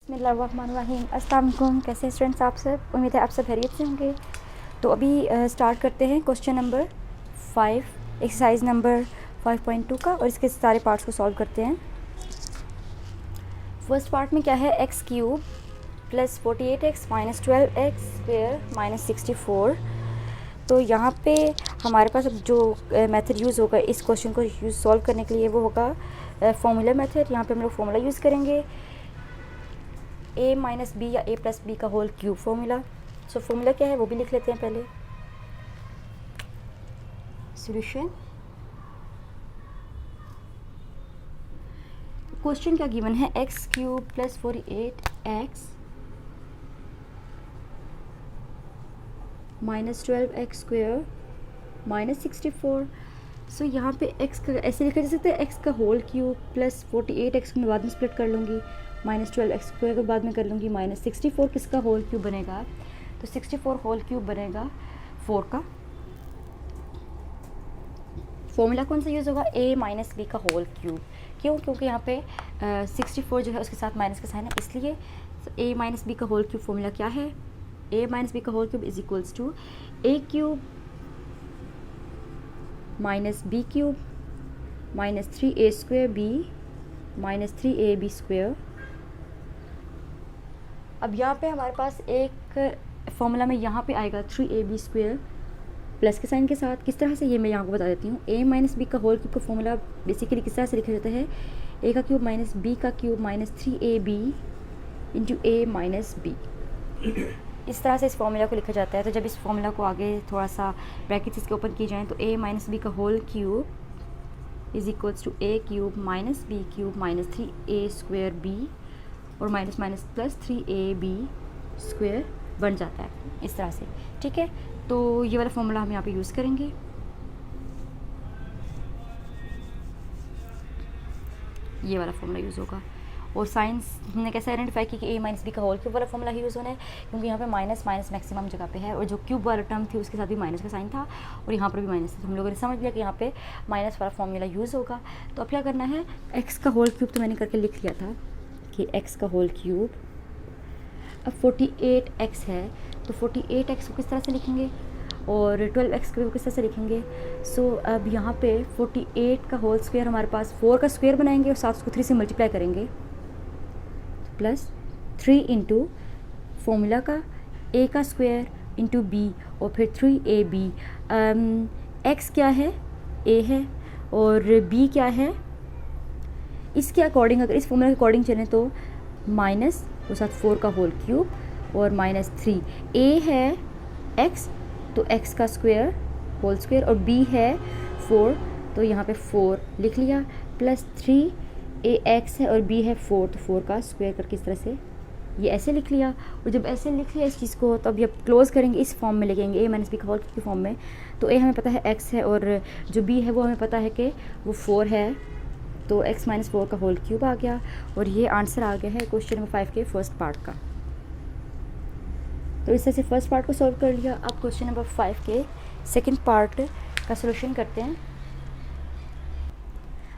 बिस्मिल्लाहिर्रहमानिर्रहीम। अस्सलाम वालेकुम। कैसे हैं स्टूडेंट्स आप सब? उम्मीद है आप सब खैरियत से होंगे। तो अभी स्टार्ट करते हैं क्वेश्चन नंबर 5 एक्सरसाइज नंबर 5.2 का, और इसके सारे पार्ट्स को सॉल्व करते हैं। फर्स्ट पार्ट में क्या है, X cube plus 48x minus 12x square minus 64। तो यहाँ पे हमारे पास अब जो मेथड यूज़ होगा इस क्वेश्चन को यूज़ सॉल्व करने के लिए वो होगा फॉर्मूला मेथड। यहाँ पे हम लोग फॉर्मूला यूज़ करेंगे a माइनस बी या a प्लस बी का whole cube formula. So formula क्या है वो भी लिख लेते हैं पहले। सॉल्यूशन, क्वेश्चन क्या गिवन है, X cube plus 48x minus 12x square minus 64। So यहाँ पे x का ऐसे लिखा जा सकता है, x का होल क्यूब प्लस 48x को मैं बाद में स्प्लिट कर लूँगी, माइनस 12x स्क्वायर को बाद में कर लूँगी, माइनस 64 किसका होल क्यूब बनेगा, तो 64 होल क्यूब बनेगा 4 का। फॉर्मूला कौन सा यूज़ होगा, a माइनस बी का होल क्यूब। क्यों? क्योंकि यहाँ पे 64 जो है उसके साथ माइनस का साइन है, इसलिए a माइनस बी का होल क्यूब फॉर्मूला क्या है, a माइनस बी का whole cube is equals to a cube minus B cube minus 3a square B minus 3ab square. अब यहाँ पे हमारे पास एक फॉर्मूला में यहाँ पे आएगा 3ab स्क्वेयर प्लस के साइन के साथ। किस तरह से ये मैं यहाँ को बता देती हूँ। a माइनस बी का होल क्यूब का फॉर्मूला बेसिकली किस तरह से लिखा जाता है, a का क्यूब माइनस b का cube minus 3ab into a minus b। इस तरह से इस फॉर्मूला को लिखा जाता है। तो जब इस फॉर्मूला को आगे थोड़ा सा ब्रैकेट्स इसके ओपन किए जाएँ तो a माइनस बी का whole cube is equals to a cube minus b cube minus 3a square b और minus minus plus 3ab square बन जाता है इस तरह से। ठीक है, तो ये वाला फॉर्मूला हम यहाँ पे यूज़ करेंगे। ये वाला फॉर्मूला यूज़ होगा। और साइंस ने कैसे आइडेंटिफाई की कि a माइनस बी का होल क्यूब वाला फॉर्मूला यूज़ होना है, क्योंकि यहाँ पे माइनस माइनस मैक्सिमम जगह पे है और जो क्यूब वाला टर्म थी उसके साथ भी माइनस का साइन था और यहाँ पर भी माइनस था। तो हम लोगों ने समझ लिया कि यहाँ पे माइनस वाला फॉर्मूला यूज़ होगा। तो अब क्या करना है, x का होल क्यूब तो मैंने करके लिख लिया था कि x का होल क्यूब। अब 48x है तो 48x को किस तरह से लिखेंगे और 12x को किस तरह से लिखेंगे। सो अब यहाँ पे 48 का होल स्क्वायर हमारे पास 4 का स्क्वायर बनाएंगे और साथ उसको 3 से मल्टीप्लाई करेंगे, प्लस 3 इंटू फॉर्मूला का a का स्क्वायर इंटू b और फिर 3ab। x क्या है, a है और b क्या है, इसके अकॉर्डिंग अगर इस फॉर्मूला के अकॉर्डिंग चलें तो माइनस और साथ 4 का होल क्यूब और माइनस 3। a है x तो x का स्क्वायर होल स्क्वायर और b है 4 तो यहाँ पे 4 लिख लिया, प्लस 3ax है और b है 4 तो 4 का स्क्वायर करके इस तरह से ये ऐसे लिख लिया। और जब ऐसे लिख लिया इस चीज़ को तो अब ये क्लोज करेंगे, इस फॉर्म में लिखेंगे a माइनस बी का होल की फॉर्म में। तो a हमें पता है x है और जो b है वो हमें पता है कि वो 4 है, तो x माइनस 4 का होल क्यूब आ गया। और ये आंसर आ गया है क्वेश्चन नंबर 5 के फर्स्ट पार्ट का। तो इस तरह से फर्स्ट पार्ट को सॉल्व कर लिया। अब क्वेश्चन नंबर 5 के सेकंड पार्ट का सॉल्यूशन करते हैं।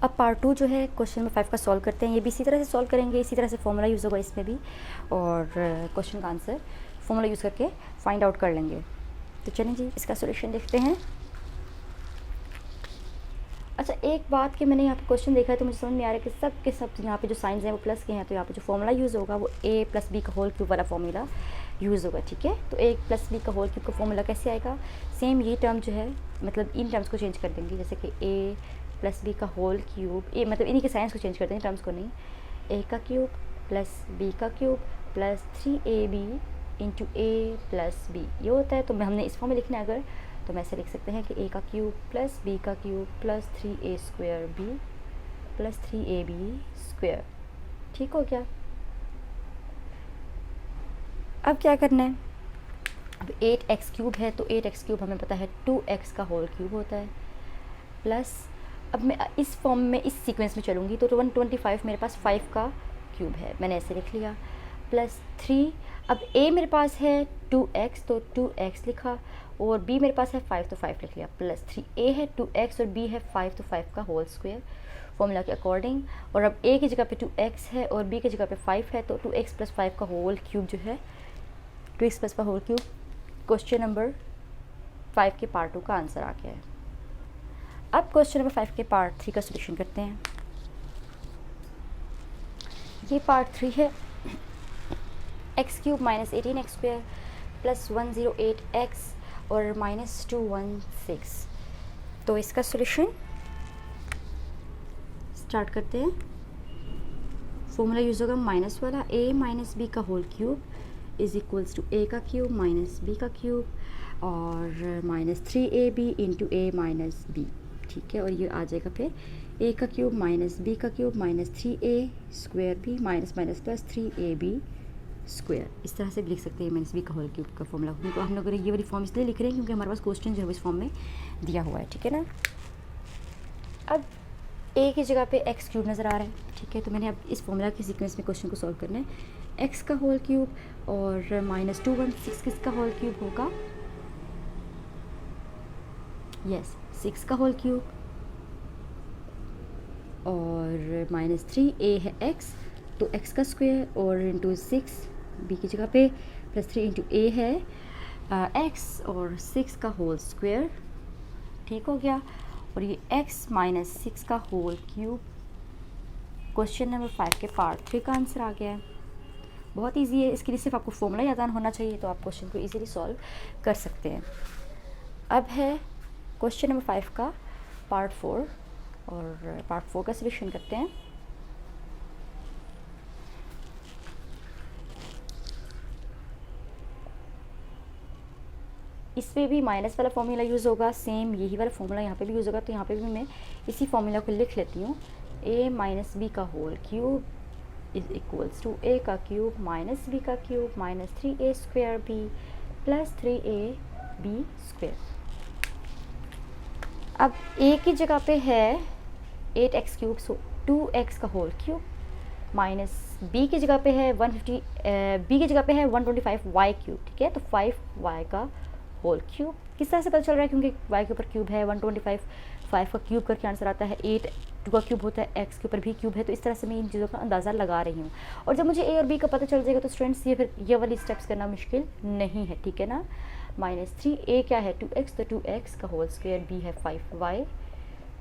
अब पार्ट 2 जो है क्वेश्चन नंबर 5 का सॉल्व करते हैं। ये भी इसी तरह से सॉल्व करेंगे, इसी तरह से फॉर्मूला यूज़ होगा इसमें भी, और क्वेश्चन का आंसर फॉर्मूला यूज़ करके फाइंड आउट कर लेंगे। तो चलें जी इसका सॉल्यूशन देखते हैं। अच्छा, एक बात कि मैंने यहाँ पे क्वेश्चन देखा है तो मुझे समझ में आ रहा है कि सब के सब यहाँ पे जो साइंस हैं वो प्लस के हैं, तो यहाँ पे जो फॉर्मूला यूज़ होगा वो a प्लस बी का होल क्यूब वाला फॉर्मूला यूज़ होगा। ठीक है, तो a प्लस बी का होल क्यूब का फॉर्मूला कैसे आएगा, सेम ये टर्म जो है मतलब इन टर्म्स को चेंज कर देंगे, जैसे कि a प्लस बी का होल क्यूब, ए मतलब इन्हीं के साइंस को चेंज कर देंगे, टर्म्स को नहीं, a का क्यूब प्लस b का cube plus 3ab into a plus b ये होता है। तो हमने इस फॉर्म में लिखना है अगर, तो मैं ऐसे लिख सकते हैं कि a का क्यूब प्लस b का cube plus 3a square b plus 3ab square. ठीक हो गया। अब क्या करना है, अब 8x क्यूब है तो 8x क्यूब हमें पता है 2x का होल क्यूब होता है, प्लस अब मैं इस फॉर्म में इस सीक्वेंस में चलूँगी तो 125 मेरे पास 5 का क्यूब है, मैंने ऐसे लिख लिया, प्लस 3। अब a मेरे पास है 2x तो 2x लिखा, और b मेरे पास है 5 तो 5 लिख लिया, प्लस 3a है 2x और b है 5 तो 5 का होल स्क्वायर फॉर्मूला के अकॉर्डिंग। और अब a की जगह पे 2x है और b की जगह पे 5 है, तो 2x प्लस 5 का होल क्यूब जो है 2x प्लस का होल क्यूब क्वेश्चन नंबर 5 के पार्ट 2 का आंसर आ गया है। अब क्वेश्चन नंबर 5 के पार्ट 3 का सोल्यूशन करते हैं। ये पार्ट 3 है, X cube minus 18x square plus 108x और माइनस 216। तो इसका सोल्यूशन स्टार्ट करते हैं। फॉर्मूला यूज़ होगा माइनस वाला, a माइनस बी का whole cube is equals to a का क्यूब माइनस b का क्यूब और minus 3ab into a minus b, ठीक है। और ये आ जाएगा फिर a का क्यूब माइनस b का cube minus 3a square b minus minus plus 3ab square. इस तरह से भी लिख सकते हैं माइनस b का होल क्यूब का फॉर्मूला। क्योंकि हम लोग ये वाली फॉर्म इसलिए लिख रहे हैं क्योंकि हमारे पास क्वेश्चन जो है इस फॉर्म में दिया हुआ है, ठीक है ना। अब a की जगह पे x क्यूब नज़र आ रहा है, ठीक है। तो मैंने अब इस फॉर्मूला के सीक्वेंस में क्वेश्चन को सॉल्व करना है। x का होल क्यूब और माइनस 216 किसका होल क्यूब होगा? यस, 6 का होल क्यूब और माइनस 3a है x तो x का स्क्वायर और इंटू 6 b की जगह पे प्लस 3 इंटू a है x और 6 का होल स्क्वायर, ठीक हो गया। और ये x माइनस 6 का होल क्यूब क्वेश्चन नंबर 5 के पार्ट 3 का आंसर आ गया है। बहुत इजी है, इसके लिए सिर्फ आपको फॉर्मूला याद होना चाहिए तो आप क्वेश्चन को इजीली सॉल्व कर सकते हैं। अब है क्वेश्चन नंबर 5 का पार्ट 4 और पार्ट 4 का सॉल्यूशन करते हैं। इसमें भी माइनस वाला फॉर्मूला यूज़ होगा, सेम यही वाला फॉर्मूला यहाँ पे भी यूज़ होगा। तो यहाँ पे भी मैं इसी फॉर्मूला को लिख लेती हूँ, a माइनस बी का whole cube is equals to a का क्यूब माइनस b का cube minus 3a square b plus 3ab square. अब a की जगह पे है 8x क्यूब सो 2x का होल क्यूब माइनस b की जगह पे है 150 b की जगह पे है 125y क्यूब, ठीक है। तो 5y का होल क्यूब किस तरह से पता चल रहा है? क्योंकि y के ऊपर क्यूब है 125, 5 का क्यूब करके आंसर आता है 8, 2 का क्यूब होता है x के ऊपर भी क्यूब है। तो इस तरह से मैं इन चीज़ों का अंदाज़ा लगा रही हूँ। और जब मुझे a और b का पता चल जाएगा तो स्टूडेंट्स ये फिर ये वाली स्टेप्स करना मुश्किल नहीं है, ठीक है ना। माइनस 3a क्या है 2x तो 2x का होल स्क्वायर, b है 5y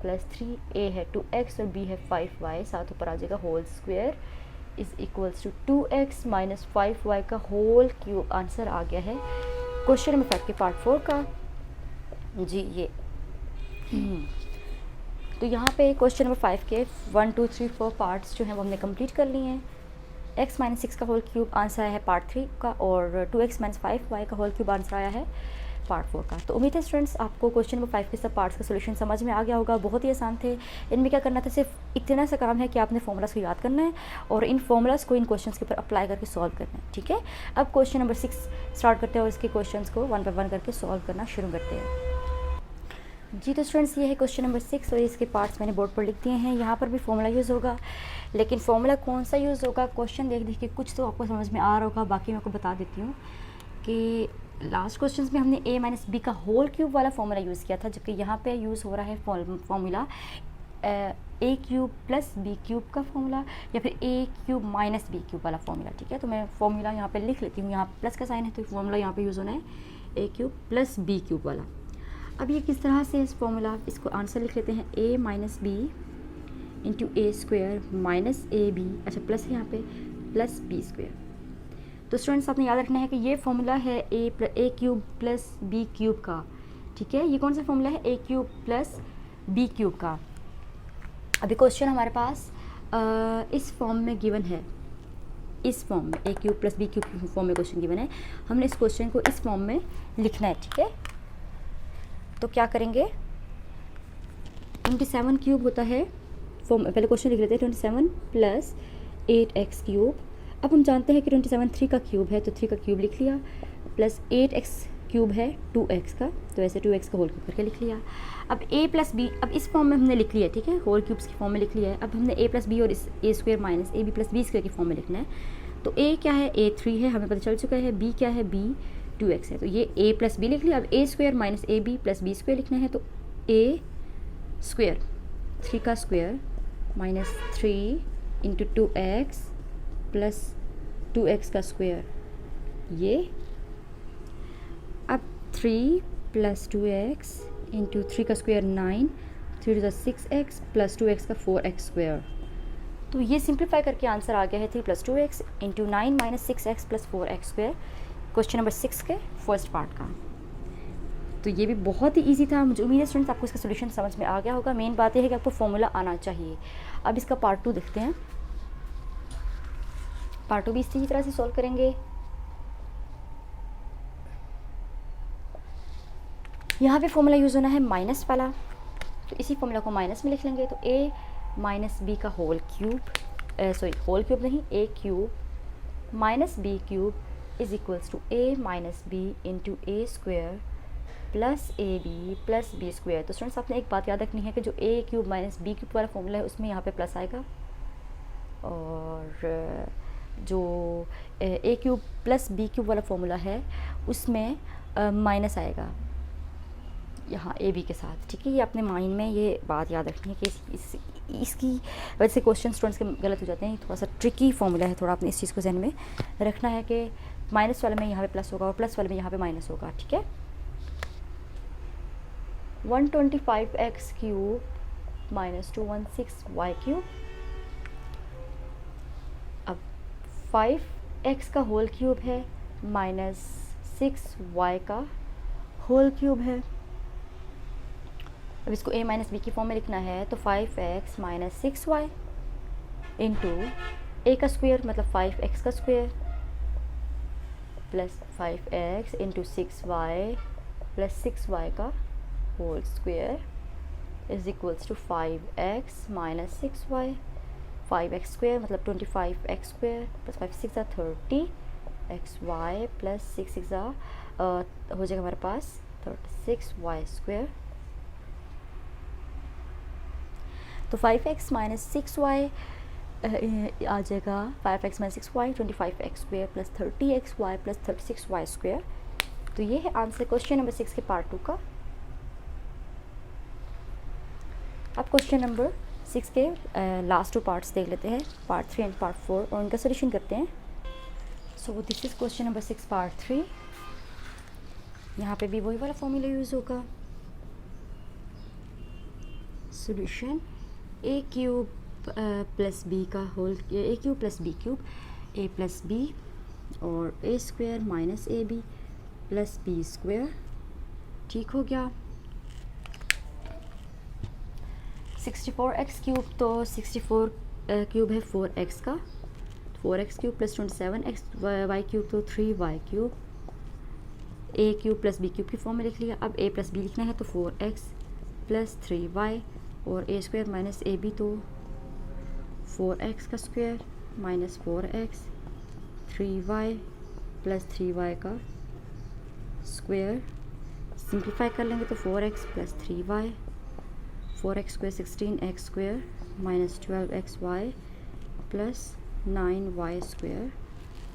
प्लस 3a है 2x और b है 5y, साथ ऊपर आ जाएगा whole square is equals to 2x minus 5y का होल क्यूब। आंसर आ गया है क्वेश्चन नंबर 5 के पार्ट 4 का जी। ये तो यहाँ पे क्वेश्चन नंबर 5 के 1 2 3 4 पार्ट्स जो हैं वो हमने कंप्लीट कर लिए हैं। x माइनस 6 का होल क्यूब आंसर आया है पार्ट 3 का और 2x माइनस 5y का होल क्यूब आंसर आया है पार्ट 4 का। तो उम्मीद है स्टूडेंट्स आपको क्वेश्चन नंबर 5 के सब पार्ट्स का सोल्यूशन समझ में आ गया होगा। बहुत ही आसान थे। इनमें क्या करना था, सिर्फ इतना सा काम है कि आपने फॉर्मूलाज को याद करना है और इन फॉर्मूलाज को इन क्वेश्चंस के ऊपर अप्लाई करके सॉल्व करना है, ठीक है। अब क्वेश्चन नंबर 6 स्टार्ट करते हैं और इसके क्वेश्चंस को 1 बाय 1 करके सॉल्व करना शुरू करते हैं जी। तो स्टूडेंट्स ये है क्वेश्चन नंबर 6 और इसके पार्ट्स मैंने बोर्ड पर लिख दिए हैं। यहाँ पर भी फॉर्मूला यूज़ होगा, लेकिन फॉर्मूला कौन सा यूज़ होगा क्वेश्चन देख देख के कुछ तो आपको समझ में आ रहा होगा। बाकी मैं आपको बता देती हूँ कि लास्ट क्वेश्चन में हमने a माइनस बी का होल क्यूब वाला फॉर्मूला यूज़ किया था, जबकि यहाँ पे यूज़ हो रहा है formula a cube plus b cube का फॉर्मूला या फिर a cube minus b cube वाला फॉर्मूला, ठीक है। तो मैं फॉर्मूला यहाँ पे लिख लेती हूँ, यहाँ प्लस का साइन है तो फॉर्मूला यहाँ पे यूज़ होना है a cube plus b cube वाला। अब ये किस तरह से इस फॉर्मूला इसको आंसर लिख लेते हैं, a minus B into A square minus A B, अच्छा प्लस है यहाँ पे प्लस b स्क्वायर। तो स्टूडेंट्स आपने याद रखना है कि ये फॉर्मूला है A cube plus B cube का, ठीक है। ये कौन सा फॉर्मूला है, A cube plus B cube का। अभी क्वेश्चन हमारे पास इस फॉर्म में गिवन है, इस फॉर्म में A cube plus B cube form में क्वेश्चन गिवन है। हमने इस क्वेश्चन को इस फॉर्म में लिखना है, ठीक है। तो क्या करेंगे, 27 क्यूब होता है फॉर्म, पहले क्वेश्चन लिख लेते हैं 27 प्लस 8x क्यूब। अब हम जानते हैं कि 27 3 का क्यूब है तो 3 का क्यूब लिख लिया, प्लस 8x क्यूब है 2x का, तो ऐसे 2x का होल क्यूब करके लिख लिया। अब a प्लस बी, अब इस फॉर्म में हमने लिख लिया, ठीक है, होल क्यूब्स की फॉर्म में लिख लिया है। अब हमने a प्लस बी और इस a square minus A B plus B square की फॉर्म में लिखना है। तो a क्या है, a 3 है, हमें पता चल चुका है। b क्या है, b 2x है। तो ये a प्लस बी लिख लिया। अब a square minus A B plus B square लिखना है, तो a स्क्वायर 3 का square minus 3 into 2x plus 2x का स्क्वायर, ये अब 3 प्लस 2x इंटू 3 का square 9, 3 to 6x plus 2x का 4x स्क्वायर। तो ये सिंप्लीफाई करके आंसर आ गया है 3 plus 2x into 9 minus 6x plus 4x square, question number 6 के फर्स्ट पार्ट का। तो ये भी बहुत ही इजी था। मुझे उम्मीद है स्टूडेंट्स आपको इसका सोल्यूशन समझ में आ गया होगा। मेन बात यह है कि आपको फॉर्मूला आना चाहिए। अब इसका पार्ट 2 देखते हैं। पार्ट 2 भी इसी तरह से सॉल्व करेंगे। यहाँ पे फॉर्मूला यूज़ होना है माइनस वाला, तो इसी फॉर्मूला को माइनस में लिख लेंगे। तो a माइनस बी का whole cube, sorry whole cube नहीं, a cube minus B cube is equals to a minus B into A square plus a B plus B square. तो स्टूडेंट्स आपने एक बात याद रखनी है कि जो a cube minus B cube वाला फॉर्मूला है उसमें यहाँ पे प्लस आएगा, और जो a cube plus B cube वाला फॉर्मूला है उसमें माइनस आएगा यहाँ ए बी के साथ। ठीक है, ये अपने माइंड में ये बात याद रखनी है कि इसकी वजह से क्वेश्चन स्टूडेंट्स के गलत हो जाते हैं। थोड़ा सा ट्रिकी फॉर्मूला है, थोड़ा आपने इस चीज़ को जहन में रखना है कि माइनस वाले में यहाँ पे प्लस होगा और प्लस वाले में यहाँ पे माइनस होगा। ठीक है, 125x cube minus 216y cube. अब 5x का होल क्यूब है माइनस 6y का होल क्यूब है। अब इसको a माइनस बी की फॉर्म में लिखना है, तो 5x माइनस 6y इंटू ए का स्क्वायर मतलब 5x का square plus 5x into 6y plus 6y का whole square is equals to 5x minus 6y। 5x square मतलब 25x square plus 5 6 30xy plus 6 6 हो जाएगा हमारे पास 36y स्क्वायर। तो 5x माइनस 6y आ जाएगा 5x minus 6y 25x square plus 30xy plus 36y square. तो ये है आंसर क्वेश्चन नंबर 6 के पार्ट 2 का। अब क्वेश्चन नंबर 6 के लास्ट 2 पार्ट्स देख लेते हैं, पार्ट 3 एंड पार्ट 4, और उनका सोल्यूशन करते हैं। So this is question number 6 part 3। यहाँ पे भी वही वाला फॉर्मूला यूज़ होगा। Solution a cube plus B का whole, a cube plus B cube, a plus B और a square minus A B plus B square. ठीक हो गया। 64x क्यूब, तो 64 क्यूब है 4x का, 4x cube plus 27x y cube तो 3y cube. a cube plus b cube की form में लिख लिया। अब a प्लस b लिखना है, तो 4x प्लस 3y और a square minus A b तो 4x का square minus 4x 3y plus 3y का स्क्वायर। सिंप्लीफाई कर लेंगे तो 4x plus 3y, 4x square 16x square minus 12xy plus 9y square.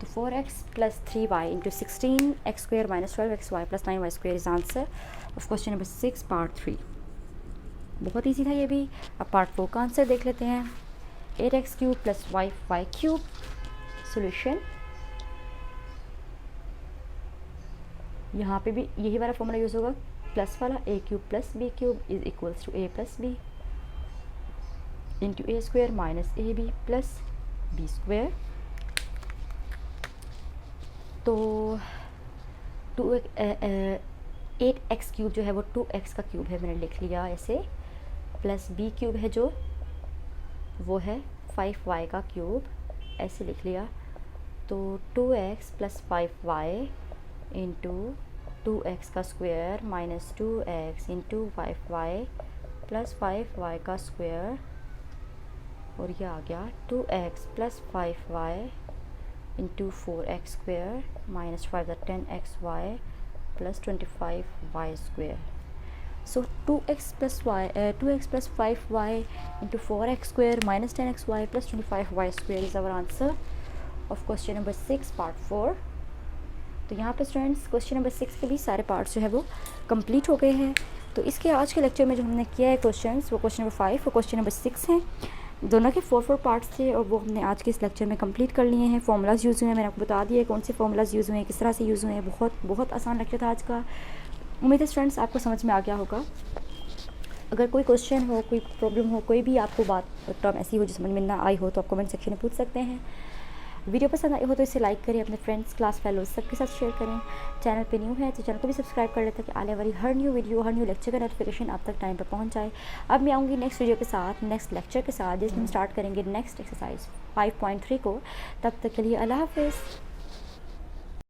तो 4x plus 3y into 16x square minus 12xy plus 9y square is answer of question number 6 part 3। बहुत easy था ये भी। अब part 4 का answer देख लेते हैं। 8x cube plus y cube. Solution यहाँ पे भी यही वाला फॉर्मूला यूज़ होगा, प्लस वाला, a cube plus b cube is equals to a plus b into A square minus A B plus B square. तो 8x क्यूब जो है वो 2x का क्यूब है, मैंने लिख लिया ऐसे, प्लस b क्यूब है जो वो है 5y का क्यूब, ऐसे लिख लिया। तो 2x plus 5y into 2x का square minus 2x into 5y plus 5y का स्क्वायर, और ये आ गया 2x plus 5y into 4x square minus 5 10xy plus 25y square. So 2x plus 5y into 4x square minus 10xy plus 25y square is our answer of question number 6 part 4। तो यहाँ पर students question number 6 के भी सारे parts जो है वो complete हो गए हैं। तो इसके आज के लेक्चर में जो हमने किया है क्वेश्चंस, वो क्वेश्चन नंबर 5 और क्वेश्चन नंबर 6 हैं। दोनों के 4 पार्ट्स थे और वो हमने आज के इस लेक्चर में कंप्लीट कर लिए हैं। फार्मूलाज यूज़ हुए हैं, मैंने आपको बता दिया है कौन से फार्मूलाज यूज़ हुए हैं, किस तरह से यूज़ हुए हैं। बहुत बहुत आसान लेक्चर था आज का। उम्मीद है स्टूडेंट्स आपको समझ में आ गया होगा। अगर कोई क्वेश्चन हो, कोई प्रॉब्लम हो, कोई भी आपको बात टर्म ऐसी हो जो समझ में ना आई हो, तो आप कमेंट सेक्शन में पूछ सकते हैं। वीडियो पसंद आई हो तो इसे लाइक करें, अपने फ्रेंड्स, क्लास फेलोज सबके साथ शेयर करें। चैनल पे न्यू है तो चैनल को भी सब्सक्राइब कर लें ताकि आने वाली हर न्यू वीडियो, हर न्यू लेक्चर का नोटिफिकेशन आप तक टाइम पर पहुंच जाए। अब मैं आऊँगी नेक्स्ट वीडियो के साथ, नेक्स्ट लेक्चर के साथ, जिसमें हम स्टार्ट करेंगे नेक्स्ट एक्सरसाइज 5.3 को। तब तक के लिए अल्लाह हाफिज़।